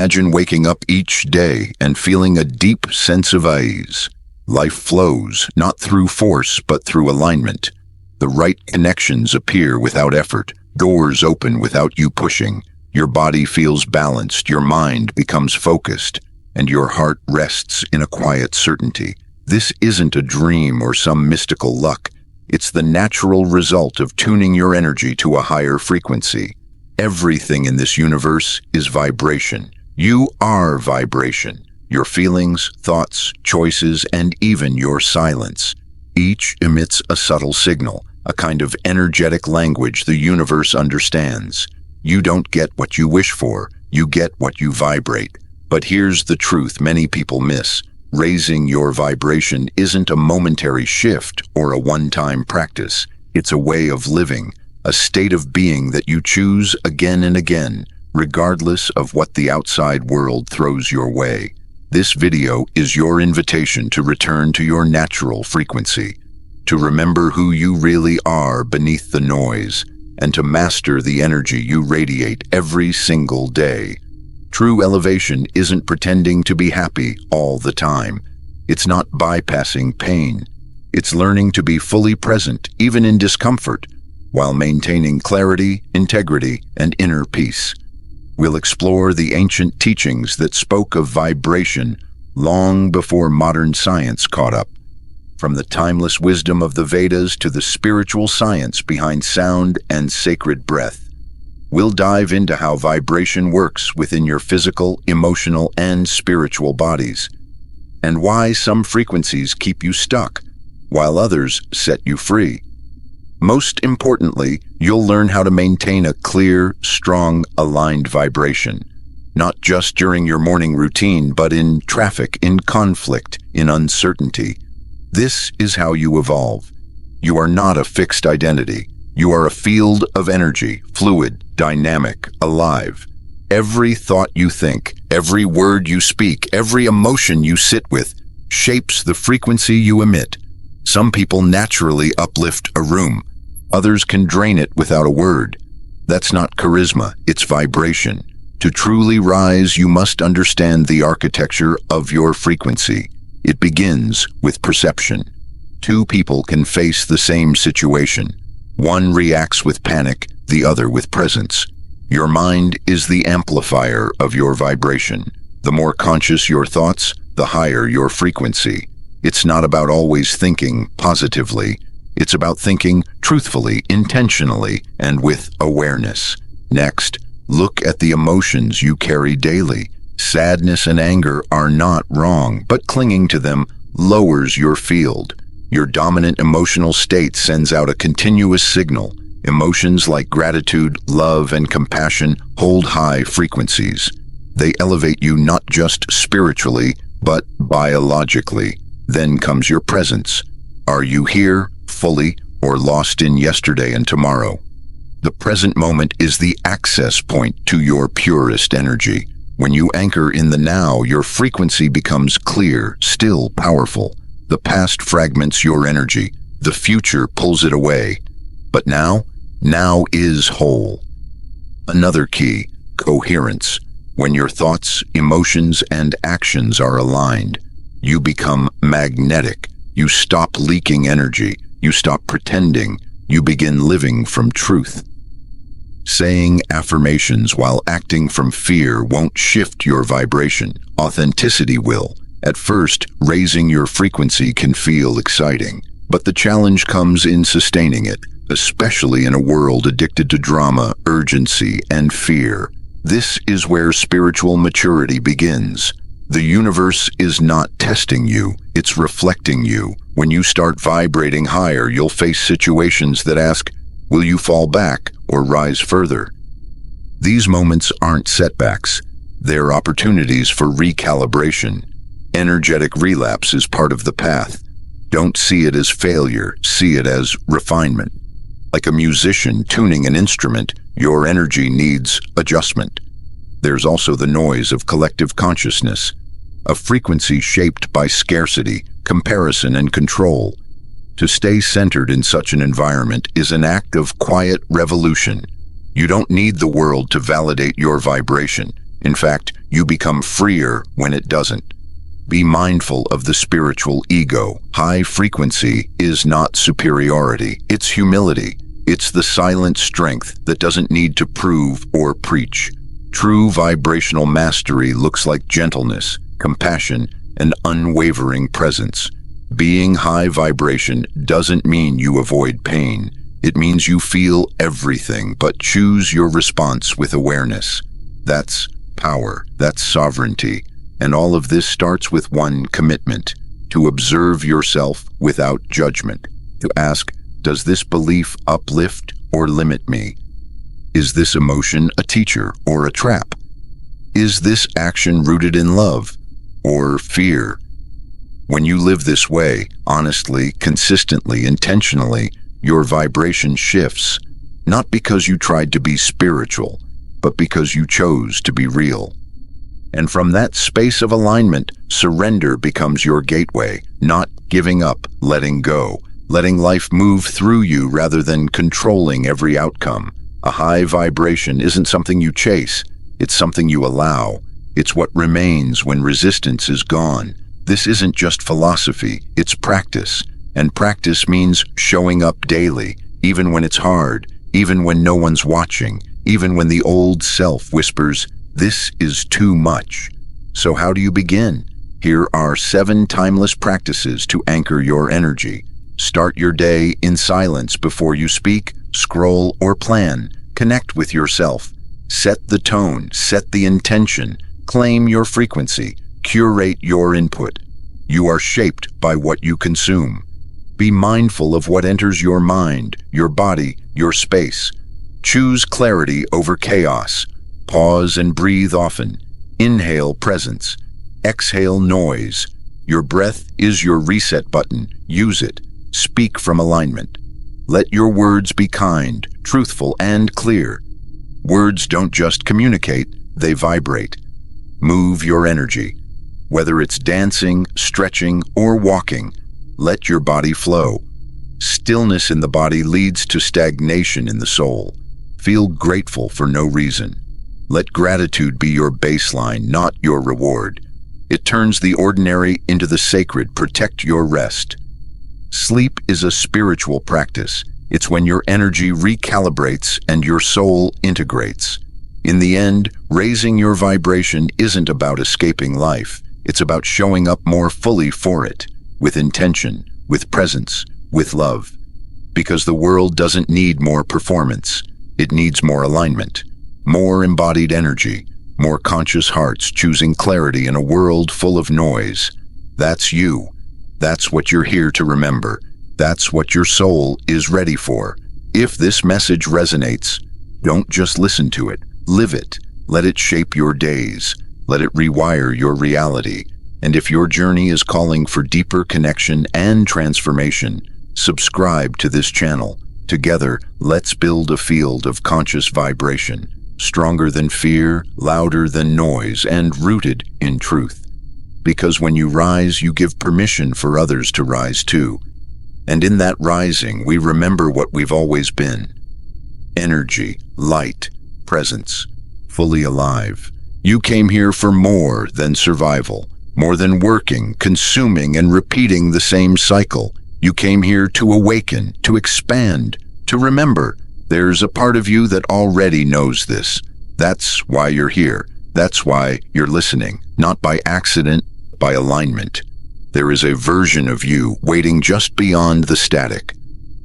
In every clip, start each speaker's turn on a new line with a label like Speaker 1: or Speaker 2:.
Speaker 1: Imagine waking up each day and feeling a deep sense of ease. Life flows, not through force, but through alignment. The right connections appear without effort. Doors open without you pushing. Your body feels balanced, your mind becomes focused, and your heart rests in a quiet certainty. This isn't a dream or some mystical luck. It's the natural result of tuning your energy to a higher frequency. Everything in this universe is vibration. You are vibration. Your feelings, thoughts, choices, and even your silence. Each emits a subtle signal, a kind of energetic language the universe understands. You don't get what you wish for, you get what you vibrate. But here's the truth many people miss. Raising your vibration isn't a momentary shift or a one-time practice. It's a way of living, a state of being that you choose again and again, regardless of what the outside world throws your way. This video is your invitation to return to your natural frequency, to remember who you really are beneath the noise, and to master the energy you radiate every single day. True elevation isn't pretending to be happy all the time. It's not bypassing pain. It's learning to be fully present, even in discomfort, while maintaining clarity, integrity, and inner peace. We'll explore the ancient teachings that spoke of vibration long before modern science caught up. From the timeless wisdom of the Vedas to the spiritual science behind sound and sacred breath. We'll dive into how vibration works within your physical, emotional, and spiritual bodies, and why some frequencies keep you stuck, while others set you free. Most importantly, you'll learn how to maintain a clear, strong, aligned vibration, not just during your morning routine, but in traffic, in conflict, in uncertainty. This is how you evolve. You are not a fixed identity. You are a field of energy, fluid, dynamic, alive. Every thought you think, every word you speak, every emotion you sit with shapes the frequency you emit. Some people naturally uplift a room. Others can drain it without a word. That's not charisma, it's vibration. To truly rise, you must understand the architecture of your frequency. It begins with perception. Two people can face the same situation. One reacts with panic, the other with presence. Your mind is the amplifier of your vibration. The more conscious your thoughts, the higher your frequency. It's not about always thinking positively. It's about thinking truthfully, intentionally, and with awareness. Next, look at the emotions you carry daily. Sadness and anger are not wrong, but clinging to them lowers your field. Your dominant emotional state sends out a continuous signal. Emotions like gratitude, love, and compassion hold high frequencies. They elevate you not just spiritually, but biologically. Then comes your presence. Are you here, fully, or lost in yesterday and tomorrow? The present moment is the access point to your purest energy. When you anchor in the now, your frequency becomes clear, still powerful. The past fragments your energy. The future pulls it away. But now is whole. Another key, coherence. When your thoughts, emotions, and actions are aligned, you become magnetic. You stop leaking energy. You stop pretending. You begin living from truth. Saying affirmations while acting from fear won't shift your vibration. Authenticity will. At first, raising your frequency can feel exciting, but the challenge comes in sustaining it, especially in a world addicted to drama, urgency, and fear. This is where spiritual maturity begins. The universe is not testing you, it's reflecting you. When you start vibrating higher, you'll face situations that ask, will you fall back or rise further? These moments aren't setbacks, they're opportunities for recalibration. Energetic relapse is part of the path. Don't see it as failure, see it as refinement. Like a musician tuning an instrument, your energy needs adjustment. There's also the noise of collective consciousness, a frequency shaped by scarcity, comparison, and control. To stay centered in such an environment is an act of quiet revolution. You don't need the world to validate your vibration. In fact, You become freer when it doesn't. Be mindful of the spiritual ego. High frequency is not superiority, it's humility. It's the silent strength that doesn't need to prove or preach. True vibrational mastery looks like gentleness, compassion, and unwavering presence. Being high vibration doesn't mean you avoid pain. It means you feel everything, but choose your response with awareness. That's power, that's sovereignty. And all of this starts with one commitment: to observe yourself without judgment, to ask, does this belief uplift or limit me? Is this emotion a teacher or a trap? Is this action rooted in love or fear? When you live this way, honestly, consistently, intentionally, your vibration shifts, not because you tried to be spiritual, but because you chose to be real. And from that space of alignment, surrender becomes your gateway, not giving up, letting go, letting life move through you rather than controlling every outcome. A high vibration isn't something you chase, it's something you allow. It's what remains when resistance is gone. This isn't just philosophy, it's practice. And practice means showing up daily, even when it's hard, even when no one's watching, even when the old self whispers, "This is too much." So how do you begin? Here are 7 timeless practices to anchor your energy. Start your day in silence before you speak, scroll, or plan. Connect with yourself. Set the tone, set the intention, claim your frequency, curate your input. You are shaped by what you consume. Be mindful of what enters your mind, your body, your space. Choose clarity over chaos. Pause and breathe often. Inhale presence. Exhale noise. Your breath is your reset button. Use it. Speak from alignment. Let your words be kind, truthful, and clear. Words don't just communicate, they vibrate. Move your energy. Whether it's dancing, stretching, or walking, let your body flow. Stillness in the body leads to stagnation in the soul. Feel grateful for no reason. Let gratitude be your baseline, not your reward. It turns the ordinary into the sacred. Protect your rest. Sleep is a spiritual practice. It's when your energy recalibrates and your soul integrates. In the end, raising your vibration isn't about escaping life. It's about showing up more fully for it, with intention, with presence, with love. Because the world doesn't need more performance. It needs more alignment, more embodied energy, more conscious hearts choosing clarity in a world full of noise. That's you. That's what you're here to remember. That's what your soul is ready for. If this message resonates, don't just listen to it. Live it. Let it shape your days. Let it rewire your reality. And if your journey is calling for deeper connection and transformation, subscribe to this channel. Together, let's build a field of conscious vibration, stronger than fear, louder than noise, and rooted in truth. Because when you rise, you give permission for others to rise too. And in that rising, we remember what we've always been. Energy, light, presence, fully alive. You came here for more than survival, more than working, consuming, and repeating the same cycle. You came here to awaken, to expand, to remember. There's a part of you that already knows this. That's why you're here. That's why you're listening, not by accident, by alignment. There is a version of you waiting just beyond the static.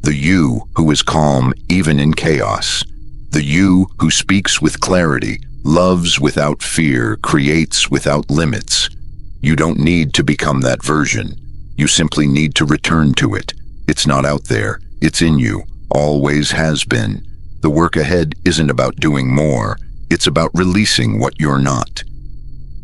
Speaker 1: The you who is calm even in chaos. The you who speaks with clarity, loves without fear, creates without limits. You don't need to become that version. You simply need to return to it. It's not out there. It's in you. Always has been. The work ahead isn't about doing more. It's about releasing what you're not.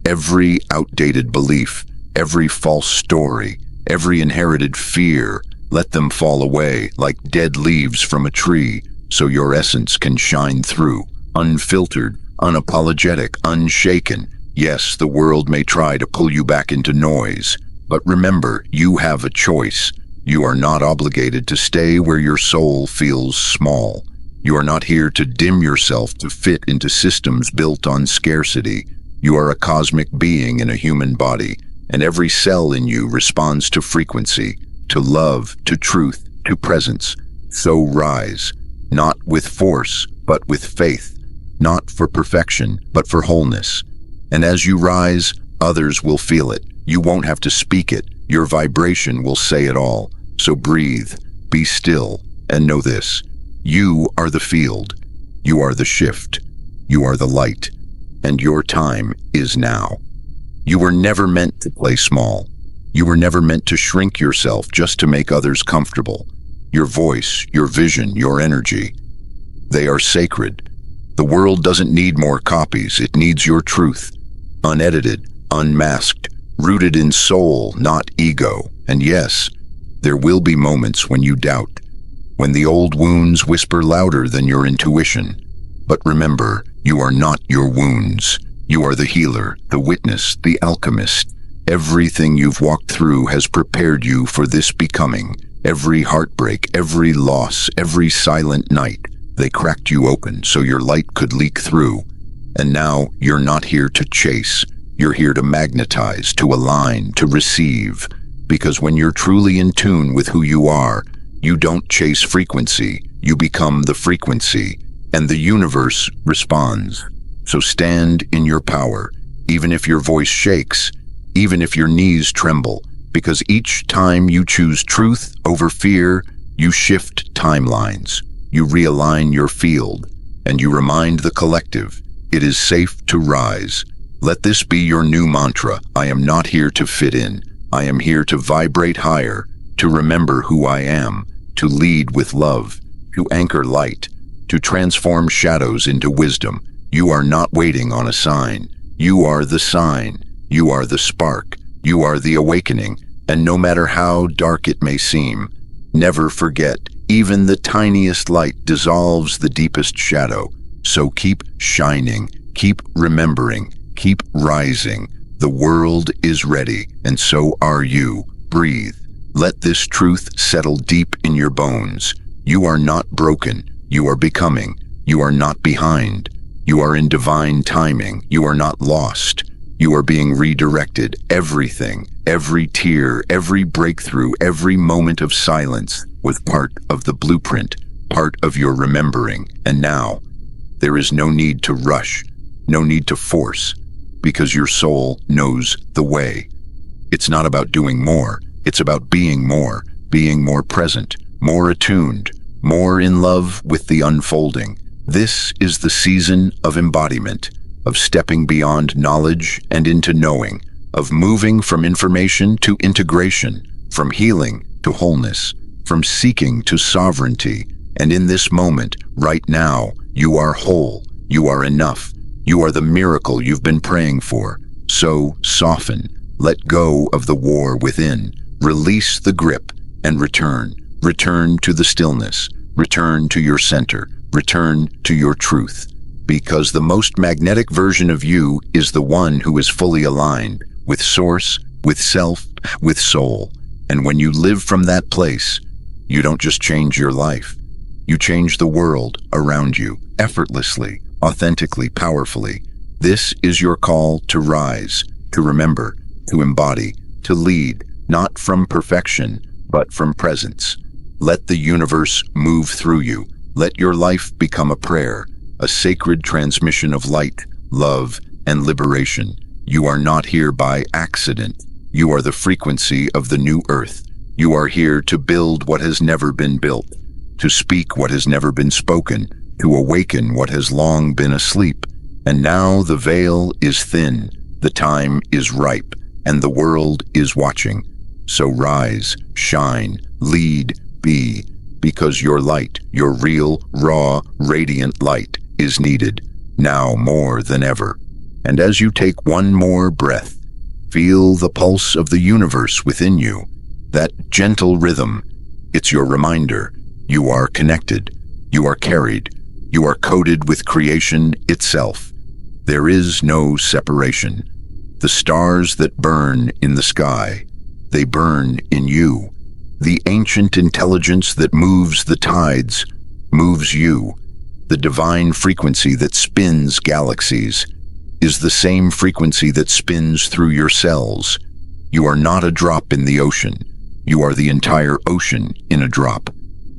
Speaker 1: Every outdated belief, every false story, every inherited fear, let them fall away like dead leaves from a tree so your essence can shine through, unfiltered, unapologetic, unshaken. Yes, the world may try to pull you back into noise, but remember, you have a choice. You are not obligated to stay where your soul feels small. You are not here to dim yourself to fit into systems built on scarcity. You are a cosmic being in a human body, and every cell in you responds to frequency, to love, to truth, to presence. So rise, not with force, but with faith, not for perfection, but for wholeness. And as you rise, others will feel it. You won't have to speak it. Your vibration will say it all. So breathe, be still, and know this. You are the field. You are the shift. You are the light. And your time is now. You were never meant to play small. You were never meant to shrink yourself just to make others comfortable. Your voice, your vision, your energy, they are sacred. The world doesn't need more copies. It needs your truth. Unedited, unmasked, rooted in soul, not ego. And yes, there will be moments when you doubt, when the old wounds whisper louder than your intuition. But remember, you are not your wounds. You are the healer, the witness, the alchemist. Everything you've walked through has prepared you for this becoming. Every heartbreak, every loss, every silent night, they cracked you open so your light could leak through. And now you're not here to chase. You're here to magnetize, to align, to receive. Because when you're truly in tune with who you are, you don't chase frequency. You become the frequency, and the universe responds. So stand in your power, even if your voice shakes, even if your knees tremble, because each time you choose truth over fear, you shift timelines, you realign your field, and you remind the collective, it is safe to rise. Let this be your new mantra. I am not here to fit in. I am here to vibrate higher, to remember who I am, to lead with love, to anchor light, to transform shadows into wisdom. You are not waiting on a sign. You are the sign. You are the spark. You are the awakening. And no matter how dark it may seem, never forget, even the tiniest light dissolves the deepest shadow. So keep shining, keep remembering, keep rising. The world is ready, and so are you. Breathe. Let this truth settle deep in your bones. You are not broken. You are becoming. You are not behind. You are in divine timing. You are not lost. You are being redirected. Everything, every tear, every breakthrough, every moment of silence was part of the blueprint, part of your remembering. And now, there is no need to rush, no need to force, because your soul knows the way. It's not about doing more. It's about being more present, more attuned, more in love with the unfolding. This is the season of embodiment, of stepping beyond knowledge and into knowing, of moving from information to integration, from healing to wholeness, from seeking to sovereignty. And in this moment, right now, you are whole, you are enough, you are the miracle you've been praying for. So soften, let go of the war within, release the grip, and return. Return to the stillness, return to your center, return to your truth. Because the most magnetic version of you is the one who is fully aligned with source, with self, with soul. And when you live from that place, you don't just change your life. You change the world around you, effortlessly, authentically, powerfully. This is your call to rise, to remember, to embody, to lead, not from perfection, but from presence. Let the universe move through you. Let your life become a prayer, a sacred transmission of light, love, and liberation. You are not here by accident. You are the frequency of the new earth. You are here to build what has never been built, to speak what has never been spoken, to awaken what has long been asleep. And now the veil is thin, the time is ripe, and the world is watching. So rise, shine, lead, be, because your light, your real, raw, radiant light, is needed, now more than ever. And as you take one more breath, feel the pulse of the universe within you, that gentle rhythm. It's your reminder. You are connected. You are carried. You are coded with creation itself. There is no separation. The stars that burn in the sky, they burn in you. The ancient intelligence that moves the tides moves you. The divine frequency that spins galaxies, is the same frequency that spins through your cells. You are not a drop in the ocean. You are the entire ocean in a drop.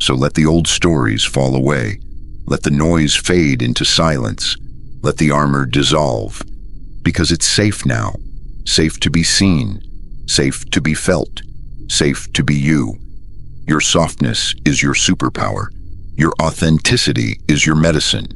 Speaker 1: So let the old stories fall away. Let the noise fade into silence. Let the armor dissolve. Because it's safe now. Safe to be seen. Safe to be felt. Safe to be you. Your softness is your superpower. Your authenticity is your medicine.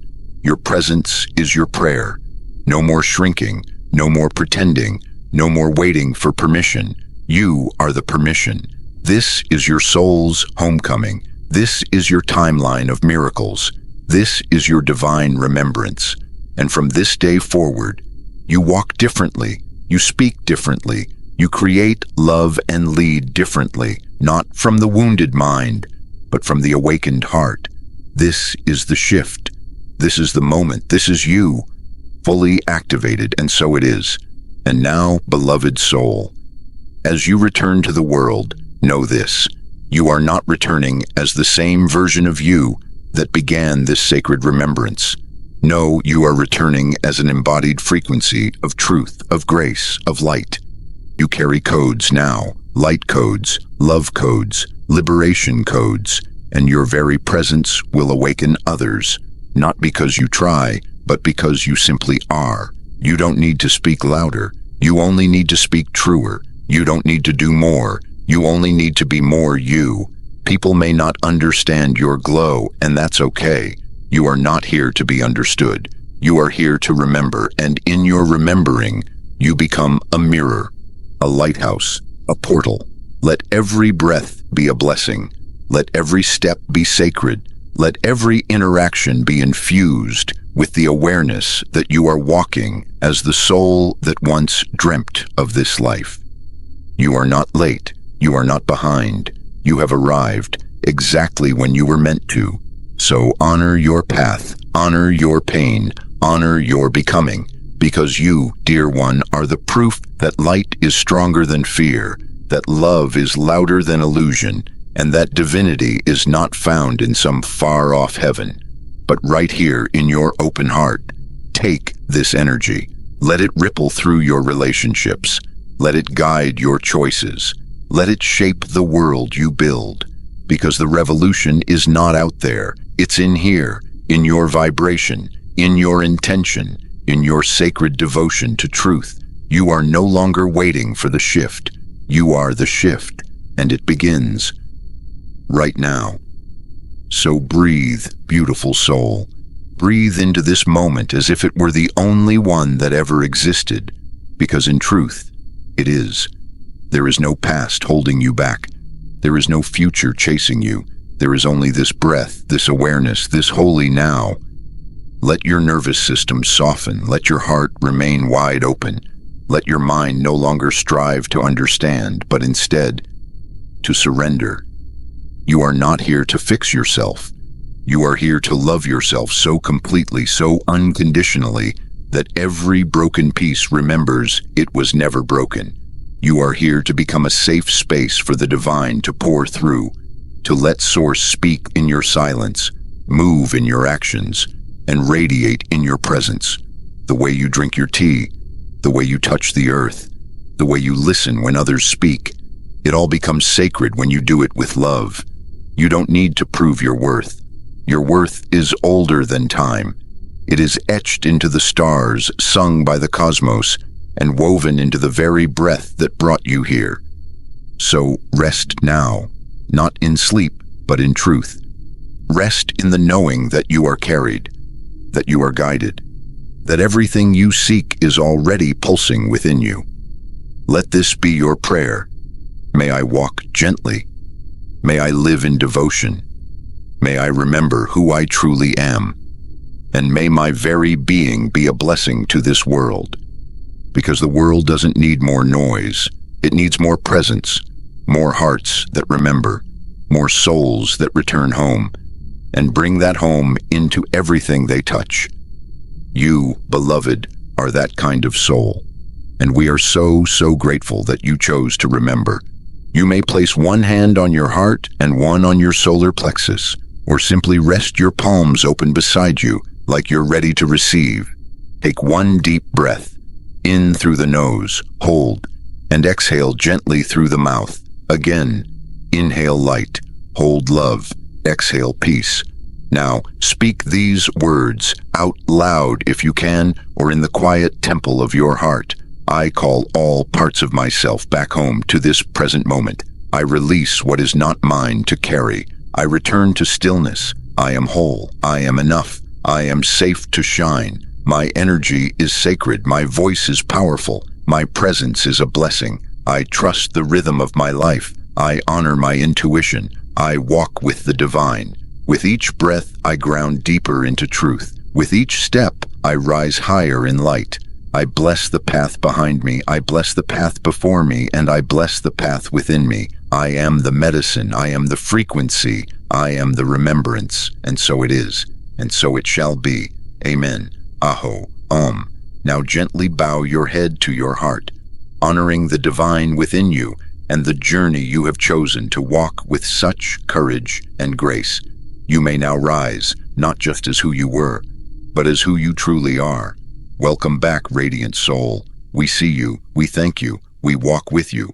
Speaker 1: Your presence is your prayer. No more shrinking. No more pretending. No more waiting for permission. You are the permission. This is your soul's homecoming. This is your timeline of miracles. This is your divine remembrance. And from this day forward, you walk differently. You speak differently. You create, love, and lead differently, not from the wounded mind, but from the awakened heart. This is the shift. This is the moment. This is you, fully activated, and so it is. And now, beloved soul, as you return to the world, know this: you are not returning as the same version of you that began this sacred remembrance. No, you are returning as an embodied frequency of truth, of grace, of light. You carry codes now, light codes, love codes, liberation codes, and your very presence will awaken others, not because you try, but because you simply are. You don't need to speak louder. You only need to speak truer. You don't need to do more. You only need to be more you. People may not understand your glow, and that's okay. You are not here to be understood. You are here to remember, and in your remembering, you become a mirror, a lighthouse, a portal. Let every breath be a blessing. Let every step be sacred. Let every interaction be infused with the awareness that you are walking as the soul that once dreamt of this life. You are not late. You are not behind. You have arrived exactly when you were meant to. So honor your path, honor your pain, honor your becoming, because you, dear one, are the proof that light is stronger than fear, that love is louder than illusion, and that divinity is not found in some far-off heaven, but right here in your open heart. Take this energy. Let it ripple through your relationships. Let it guide your choices. Let it shape the world you build. Because the revolution is not out there. It's in here, in your vibration, in your intention, in your sacred devotion to truth. You are no longer waiting for the shift. You are the shift, and it begins right now. So breathe, beautiful soul. Breathe into this moment as if it were the only one that ever existed, because in truth, it is. There is no past holding you back. There is no future chasing you. There is only this breath, this awareness, this holy now. Let your nervous system soften. Let your heart remain wide open. Let your mind no longer strive to understand, but instead to surrender. You are not here to fix yourself. You are here to love yourself so completely, so unconditionally, that every broken piece remembers it was never broken. You are here to become a safe space for the divine to pour through, to let Source speak in your silence, move in your actions, and radiate in your presence. The way you drink your tea, the way you touch the earth, the way you listen when others speak. It all becomes sacred when you do it with love. You don't need to prove your worth. Your worth is older than time. It is etched into the stars, sung by the cosmos, and woven into the very breath that brought you here. So rest now, not in sleep, but in truth. Rest in the knowing that you are carried, that you are guided, that everything you seek is already pulsing within you. Let this be your prayer. May I walk gently. May I live in devotion. May I remember who I truly am. And may my very being be a blessing to this world. Because the world doesn't need more noise. It needs more presence, more hearts that remember, more souls that return home, and bring that home into everything they touch. You, beloved, are that kind of soul. And we are so grateful that you chose to remember. You may place one hand on your heart and one on your solar plexus, or simply rest your palms open beside you like you're ready to receive. Take one deep breath. In through the nose, hold, and exhale gently through the mouth. Again, inhale light, hold love, exhale peace. Now, speak these words out loud if you can, or in the quiet temple of your heart. I call all parts of myself back home to this present moment. I release what is not mine to carry. I return to stillness. I am whole. I am enough. I am safe to shine. My energy is sacred. My voice is powerful. My presence is a blessing. I trust the rhythm of my life. I honor my intuition. I walk with the divine. With each breath, I ground deeper into truth. With each step, I rise higher in light. I bless the path behind me. I bless the path before me, and I bless the path within me. I am the medicine. I am the frequency. I am the remembrance. And so it is. And so it shall be. Amen. Aho. Om. Now gently bow your head to your heart, honoring the divine within you and the journey you have chosen to walk with such courage and grace. You may now rise, not just as who you were, but as who you truly are. Welcome back, radiant soul. We see you, we thank you, we walk with you,